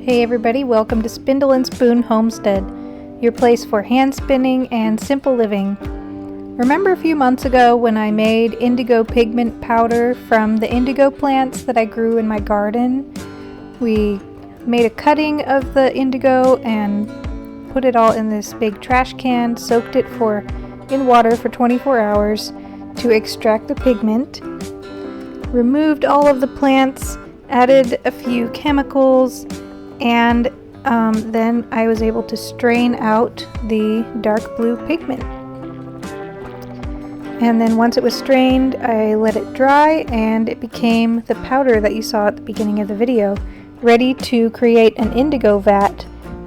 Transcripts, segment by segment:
Hey everybody, welcome to Spindle and Spoon Homestead, your place for hand spinning and simple living. Remember a few months ago when I made indigo pigment powder from the indigo plants that I grew in my garden? We made a cutting of the indigo and put it all in this big trash can, soaked it in water for 24 hours to extract the pigment, removed all of the plants, added a few chemicals, and then I was able to strain out the dark blue pigment. And then once it was strained, I let it dry and it became the powder that you saw at the beginning of the video, ready to create an indigo vat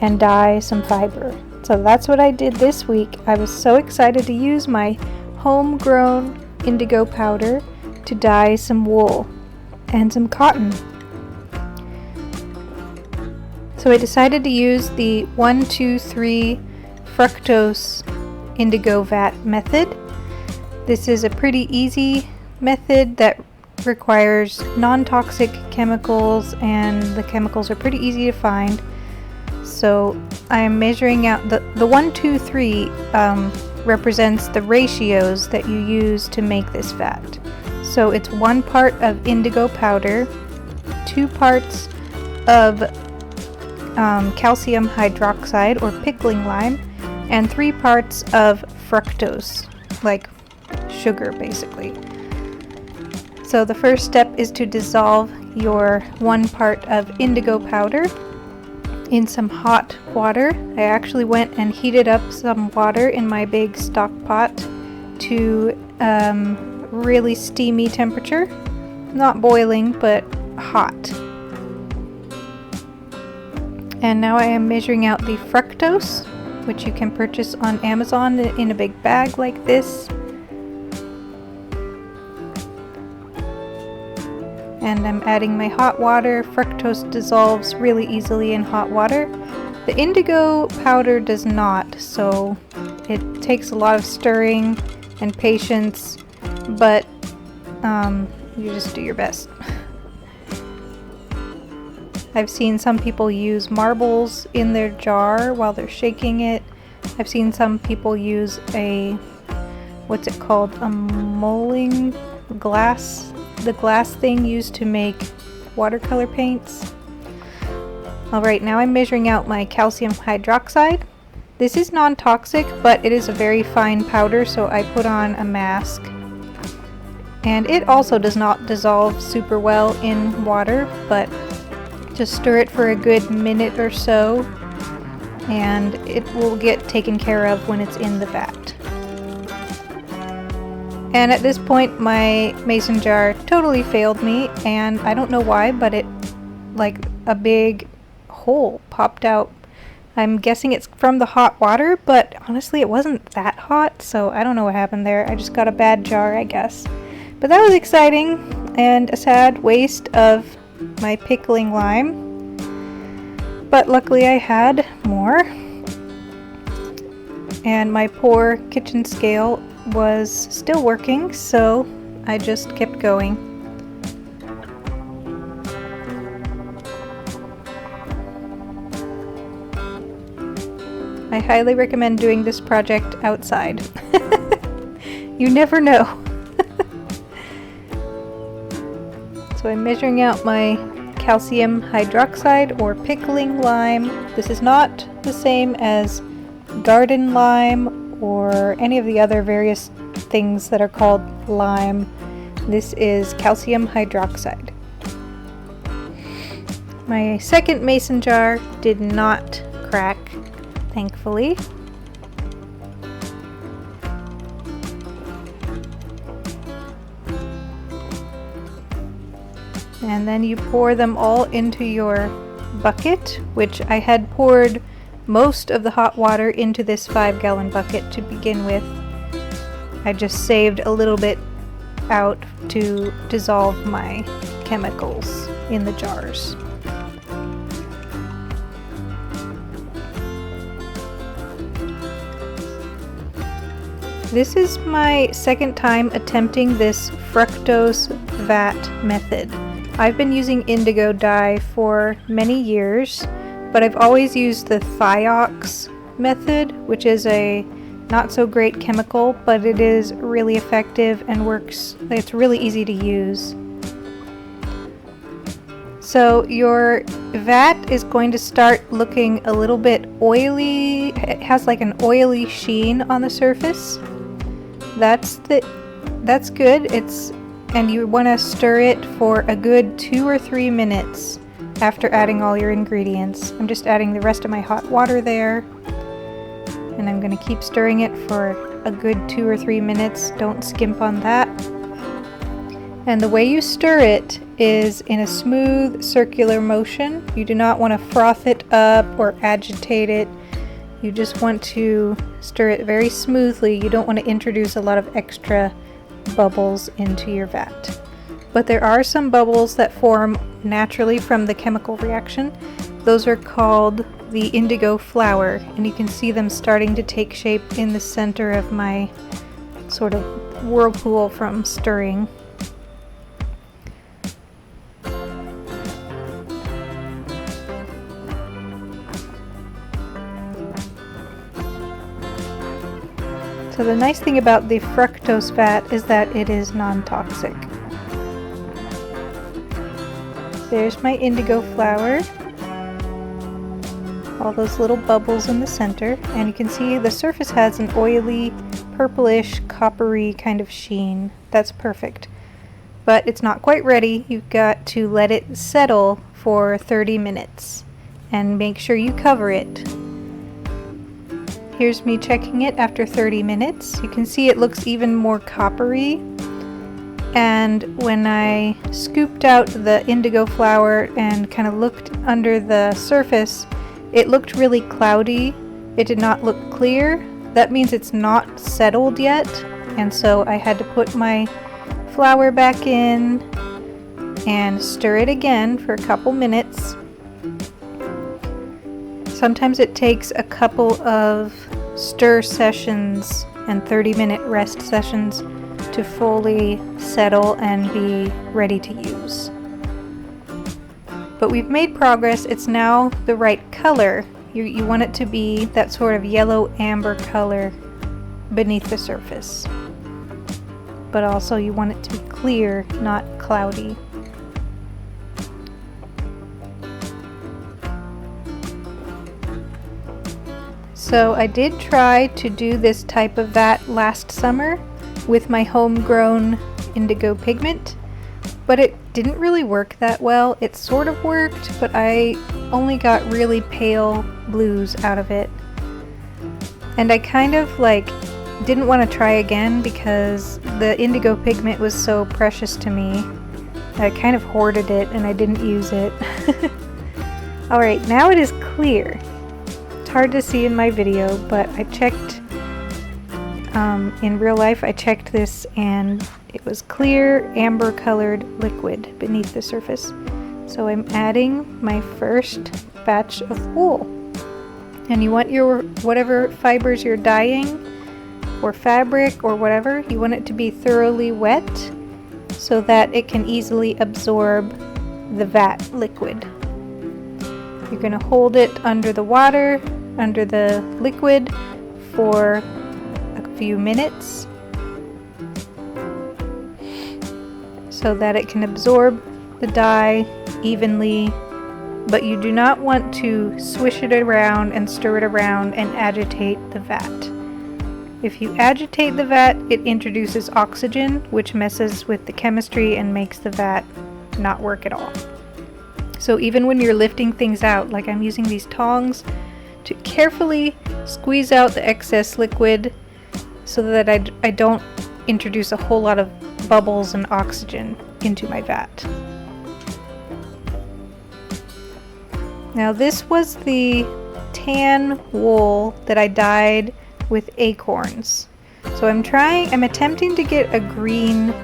and dye some fiber. So that's what I did this week. I was so excited to use my homegrown indigo powder to dye some wool and some cotton. So I decided to use the 1, 2, 3 fructose indigo vat method. This is a pretty easy method that requires non-toxic chemicals, and the chemicals are pretty easy to find. So I am measuring out the 1, 2, 3 represents the ratios that you use to make this vat. So it's 1 part of indigo powder, 2 parts of calcium hydroxide or pickling lime, and 3 parts of fructose, like sugar basically. So the first step is to dissolve your 1 part of indigo powder in some hot water. I actually went and heated up some water in my big stock pot to really steamy temperature, not boiling but hot. And now I am measuring out the fructose, which you can purchase on Amazon in a big bag like this. And I'm adding my hot water. Fructose dissolves really easily in hot water. The indigo powder does not, so it takes a lot of stirring and patience, but you just do your best. I've seen some people use marbles in their jar while they're shaking it. I've seen some people use what's it called? A mulling glass. The glass thing used to make watercolor paints. Alright, now I'm measuring out my calcium hydroxide. This is non-toxic, but it is a very fine powder, so I put on a mask. And it also does not dissolve super well in water, but just stir it for a good minute or so, and it will get taken care of when it's in the vat. And at this point, my mason jar totally failed me, and I don't know why, but it, like a big hole popped out. I'm guessing it's from the hot water, but honestly it wasn't that hot, so I don't know what happened there. I just got a bad jar, I guess. But that was exciting, and a sad waste of my pickling lime, but luckily I had more, and my poor kitchen scale was still working, so I just kept going. I highly recommend doing this project outside. You never know. So I'm measuring out my calcium hydroxide or pickling lime. This is not the same as garden lime or any of the other various things that are called lime. This is calcium hydroxide. My second mason jar did not crack, thankfully. And then you pour them all into your bucket, which I had poured most of the hot water into this 5-gallon bucket to begin with. I just saved a little bit out to dissolve my chemicals in the jars. This is my second time attempting this Fructose Vat method. I've been using indigo dye for many years, but I've always used the Thiox method, which is a not so great chemical, but it is really effective and works. It's really easy to use. So your vat is going to start looking a little bit oily. It has like an oily sheen on the surface. That's good. And you want to stir it for a good 2 or 3 minutes after adding all your ingredients. I'm just adding the rest of my hot water there, and I'm going to keep stirring it for a good 2 or 3 minutes. Don't skimp on that. And the way you stir it is in a smooth circular motion. You do not want to froth it up or agitate it. You just want to stir it very smoothly. You don't want to introduce a lot of extra bubbles into your vat. But there are some bubbles that form naturally from the chemical reaction. Those are called the indigo flower, and you can see them starting to take shape in the center of my sort of whirlpool from stirring. So the nice thing about the fructose vat is that it is non-toxic. There's my indigo flower. All those little bubbles in the center, and you can see the surface has an oily, purplish, coppery kind of sheen. That's perfect. But it's not quite ready. You've got to let it settle for 30 minutes and make sure you cover it. Here's me checking it after 30 minutes. You can see it looks even more coppery. And when I scooped out the indigo flower and kind of looked under the surface, it looked really cloudy. It did not look clear. That means it's not settled yet. And so I had to put my flower back in and stir it again for a couple minutes. Sometimes it takes a couple of stir sessions and 30-minute rest sessions to fully settle and be ready to use. But we've made progress. It's now the right color. You want it to be that sort of yellow amber color beneath the surface. But also you want it to be clear, not cloudy. So I did try to do this type of vat last summer with my homegrown indigo pigment, but it didn't really work that well. It sort of worked, but I only got really pale blues out of it. And I kind of didn't want to try again because the indigo pigment was so precious to me. I kind of hoarded it and I didn't use it. Alright, now it is clear. It's hard to see in my video, but I checked in real life. I checked this and it was clear amber colored liquid beneath the surface. So I'm adding my first batch of wool, and you want your whatever fibers you're dyeing or fabric or whatever, you want it to be thoroughly wet so that it can easily absorb the vat liquid. You're going to hold it under the water, under the liquid, for a few minutes so that it can absorb the dye evenly, but you do not want to swish it around and stir it around and agitate the vat. If you agitate the vat, it introduces oxygen, which messes with the chemistry and makes the vat not work at all. So even when you're lifting things out, like I'm using these tongs to carefully squeeze out the excess liquid so that I don't introduce a whole lot of bubbles and oxygen into my vat. Now this was the tan wool that I dyed with acorns. So I'm attempting to get a green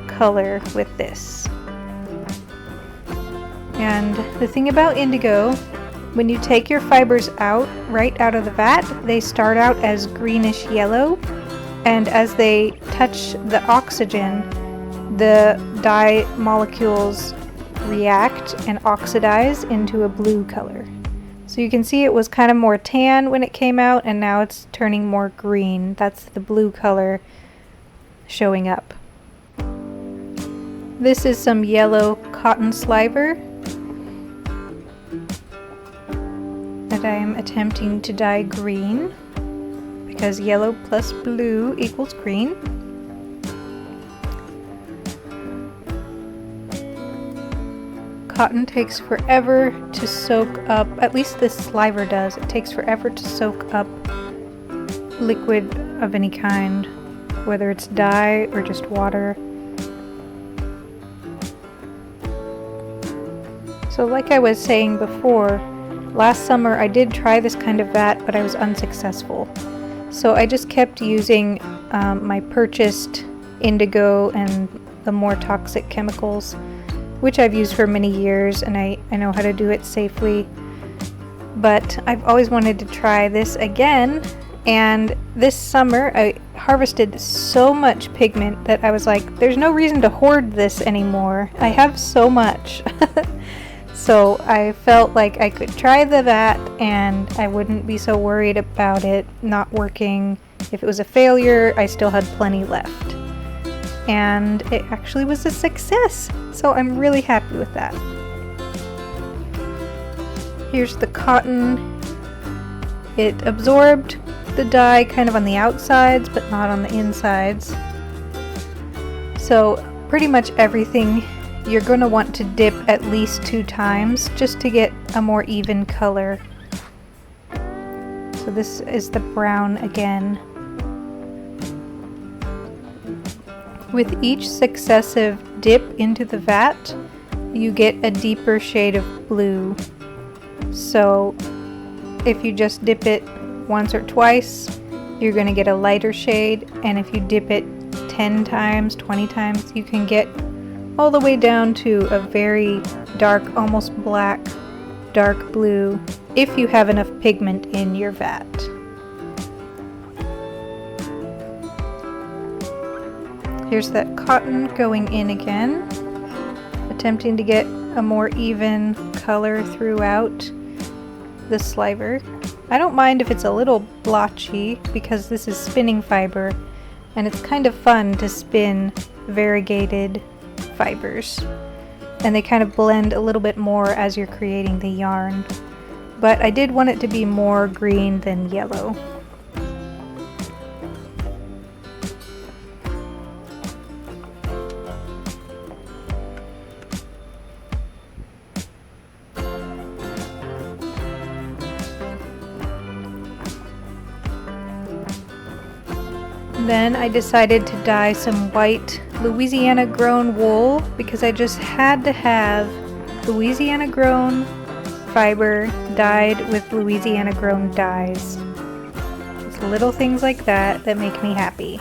color with this. And the thing about indigo, when you take your fibers out, right out of the vat, they start out as greenish yellow, and as they touch the oxygen, the dye molecules react and oxidize into a blue color. So you can see it was kind of more tan when it came out, and now it's turning more green. That's the blue color showing up. This is some yellow cotton sliver that I am attempting to dye green, because yellow plus blue equals green. Cotton takes forever to soak up, at least this sliver does. It takes forever to soak up liquid of any kind, whether it's dye or just water. So like I was saying before, last summer I did try this kind of vat, but I was unsuccessful. So I just kept using my purchased Indigo and the more toxic chemicals, which I've used for many years, and I know how to do it safely. But I've always wanted to try this again, and this summer I harvested so much pigment that I was like, there's no reason to hoard this anymore. I have so much. So I felt like I could try the vat and I wouldn't be so worried about it not working. If it was a failure, I still had plenty left. And it actually was a success, so I'm really happy with that. Here's the cotton. It absorbed the dye kind of on the outsides, but not on the insides. So pretty much everything you're going to want to dip at least 2 times just to get a more even color. So this is the brown again. With each successive dip into the vat, you get a deeper shade of blue. So if you just dip it once or twice, you're going to get a lighter shade, and if you dip it 10 times, 20 times, you can get all the way down to a very dark, almost black, dark blue, if you have enough pigment in your vat. Here's that cotton going in again, attempting to get a more even color throughout the sliver. I don't mind if it's a little blotchy because this is spinning fiber, and it's kind of fun to spin variegated fibers, and they kind of blend a little bit more as you're creating the yarn. But I did want it to be more green than yellow. Then I decided to dye some white Louisiana grown wool because I just had to have Louisiana grown fiber dyed with Louisiana grown dyes. Just little things like that that make me happy.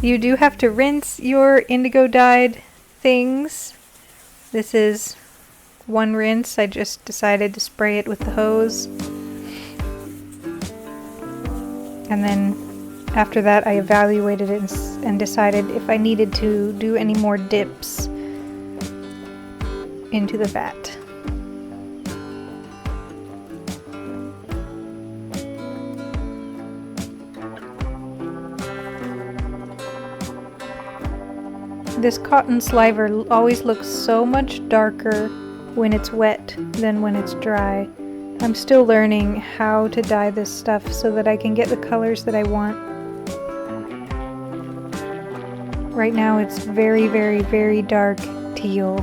You do have to rinse your indigo dyed things. This is one rinse. I just decided to spray it with the hose. And then after that I evaluated it and decided if I needed to do any more dips into the vat. This cotton sliver always looks so much darker when it's wet than when it's dry. I'm still learning how to dye this stuff so that I can get the colors that I want. Right now it's very, very, very dark teal,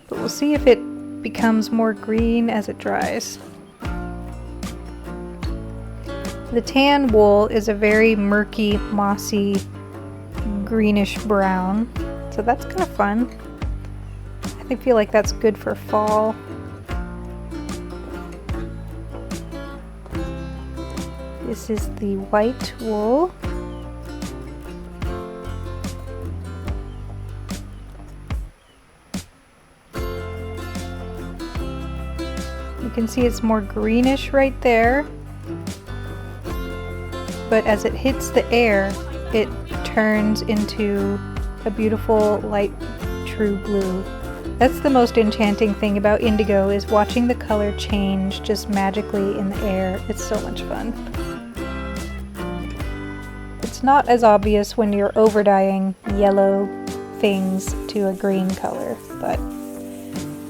but we'll see if it becomes more green as it dries. The tan wool is a very murky, mossy, greenish brown, so that's kind of fun. I feel like that's good for fall. This is the white wool. You can see it's more greenish right there, but as it hits the air, it turns into a beautiful light true blue. That's the most enchanting thing about indigo, is watching the color change just magically in the air. It's so much fun. It's not as obvious when you're over-dyeing yellow things to a green color, but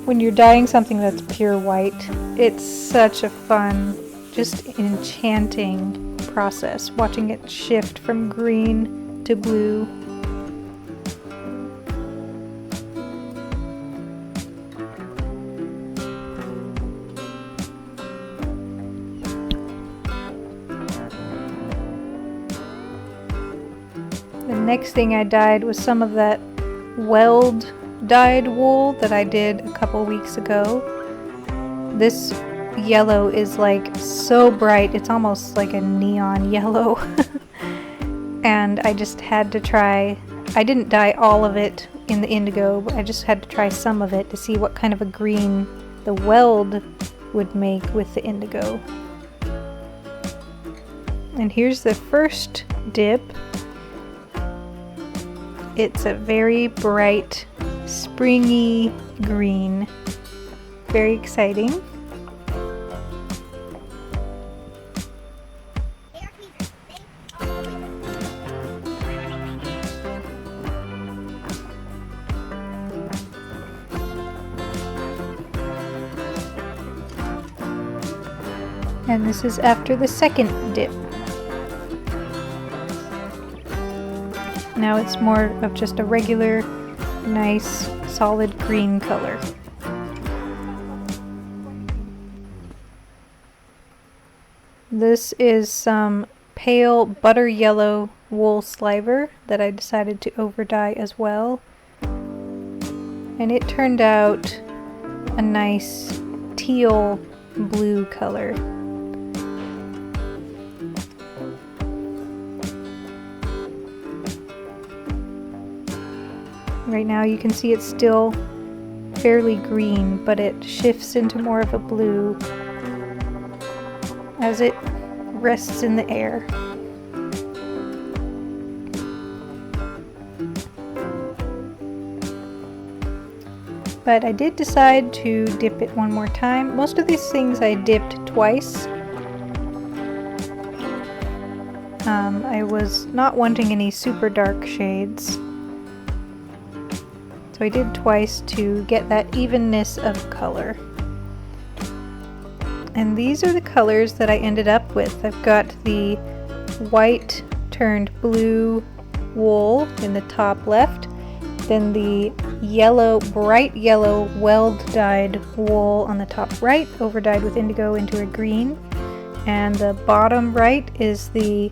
when you're dyeing something that's pure white, it's such a fun, just enchanting process, watching it shift from green to blue. The next thing I dyed was some of that weld dyed wool that I did a couple weeks ago. This yellow is like so bright, it's almost like a neon yellow. And I just had to try, I didn't dye all of it in the indigo, but I just had to try some of it to see what kind of a green the weld would make with the indigo. And here's the first dip. It's a very bright, springy green. Very exciting. And this is after the second dip. Now it's more of just a regular, nice, solid green color. This is some pale butter yellow wool sliver that I decided to over dye as well. And it turned out a nice teal blue color. Right now you can see it's still fairly green, but it shifts into more of a blue as it rests in the air. But I did decide to dip it one more time. Most of these things I dipped twice. I was not wanting any super dark shades. So I did twice to get that evenness of color. And these are the colors that I ended up with. I've got the white turned blue wool in the top left, then the yellow, bright yellow weld dyed wool on the top right, over dyed with indigo into a green, and the bottom right is the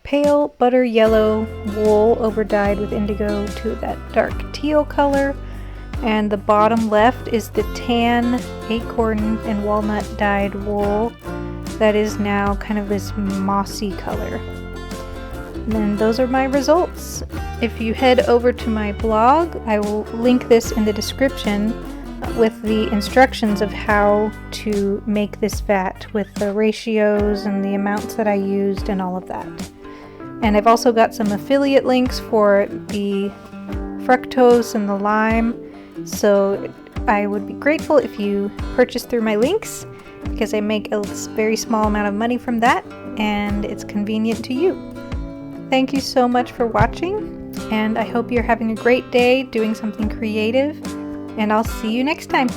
pale butter yellow wool over dyed with indigo to that dark teal color, and the bottom left is the tan acorn and walnut dyed wool that is now kind of this mossy color. And then those are my results. If you head over to my blog, I will link this in the description with the instructions of how to make this vat with the ratios and the amounts that I used and all of that. And I've also got some affiliate links for the fructose and the lime, so I would be grateful if you purchase through my links, because I make a very small amount of money from that and it's convenient to you. Thank you so much for watching, and I hope you're having a great day doing something creative, and I'll see you next time.